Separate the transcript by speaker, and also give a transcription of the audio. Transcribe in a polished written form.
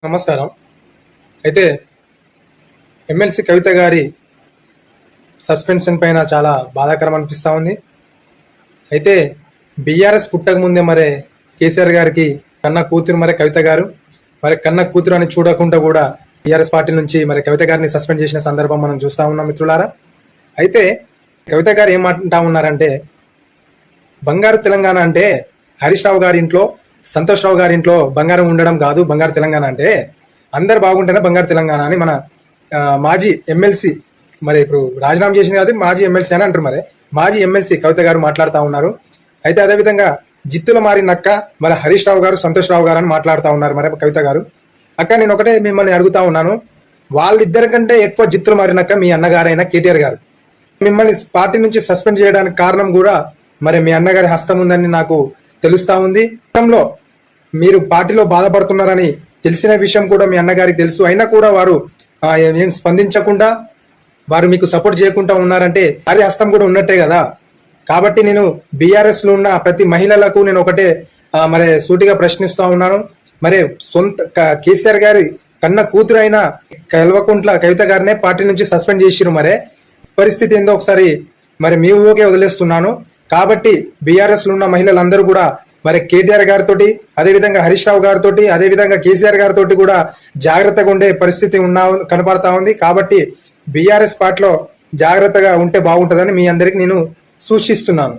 Speaker 1: నమస్కారం. అయితే ఎమ్మెల్సీ కవిత గారి సస్పెన్షన్ పైన చాలా బాధాకరం అనిపిస్తూ ఉంది. అయితే బీఆర్ఎస్ పుట్టక ముందే మరి కేసీఆర్ గారికి కన్న కూతురు మరి కవిత గారు మరి కన్న కూతురు అని చూడకుండా కూడా బీఆర్ఎస్ పార్టీ నుంచి మరి కవిత గారిని సస్పెండ్ చేసిన సందర్భం మనం చూస్తూ ఉన్నాం మిత్రులారా. అయితే కవిత గారు ఏమంటా ఉన్నారంటే, బంగారు తెలంగాణ అంటే హరీష్ రావు గారి ఇంట్లో, సంతోష్ రావు గారి ఇంట్లో బంగారం ఉండడం కాదు. బంగారు తెలంగాణ అంటే అందరు బాగుంటేనే బంగారు తెలంగాణ అని మన మాజీ ఎమ్మెల్సీ, మరి ఇప్పుడు రాజీనామా చేసింది కాదు, మాజీ ఎమ్మెల్సీ అని అంటారు. మరి మాజీ ఎమ్మెల్సీ కవిత గారు మాట్లాడుతూ ఉన్నారు. అయితే అదేవిధంగా జిత్తుల మారి నక్క మరి హరీష్ రావు గారు, సంతోష్ రావు గారు అని మాట్లాడుతూ ఉన్నారు మరి కవిత గారు. అక్క, నేను ఒకటే మిమ్మల్ని అడుగుతా ఉన్నాను, వాళ్ళిద్దరికంటే ఎక్కువ జిత్తుల మారినక్క మీ అన్నగారైన కేటీఆర్ గారు. మిమ్మల్ని పార్టీ నుంచి సస్పెండ్ చేయడానికి కారణం కూడా మరి మీ అన్నగారి హస్తం ఉందని నాకు తెలుస్తా ఉంది. గతంలో మీరు పార్టీలో బాధపడుతున్నారని తెలిసిన విషయం కూడా మీ అన్నగారికి తెలుసు. అయినా కూడా వారు ఏం స్పందించకుండా, వారు మీకు సపోర్ట్ చేయకుండా ఉన్నారంటే వారి హస్తం కూడా ఉన్నట్టే కదా. కాబట్టి నేను బీఆర్ఎస్ లో ఉన్న ప్రతి మహిళలకు నేను ఒకటే మరి సూటిగా ప్రశ్నిస్తా ఉన్నాను. మరి సొంత కేసీఆర్ గారి కన్న కూతురు అయిన కల్వకుంట్ల కవిత గారినే పార్టీ నుంచి సస్పెండ్ చేసిరు. మరే పరిస్థితి ఏందో ఒకసారి మరి మీ ఊకే వదిలేస్తున్నాను. కాబట్టి బీఆర్ఎస్ లో ఉన్న మహిళలందరూ కూడా మరి కేటీఆర్ గారితో, అదేవిధంగా హరీష్ రావు గారితో, అదేవిధంగా కేసీఆర్ గారితో కూడా జాగ్రత్తగా ఉండే పరిస్థితి కనపడతా ఉంది. కాబట్టి బీఆర్ఎస్ పార్టీలో జాగ్రత్తగా ఉంటే బాగుంటుందని మీ అందరికి నేను సూచిస్తున్నాను.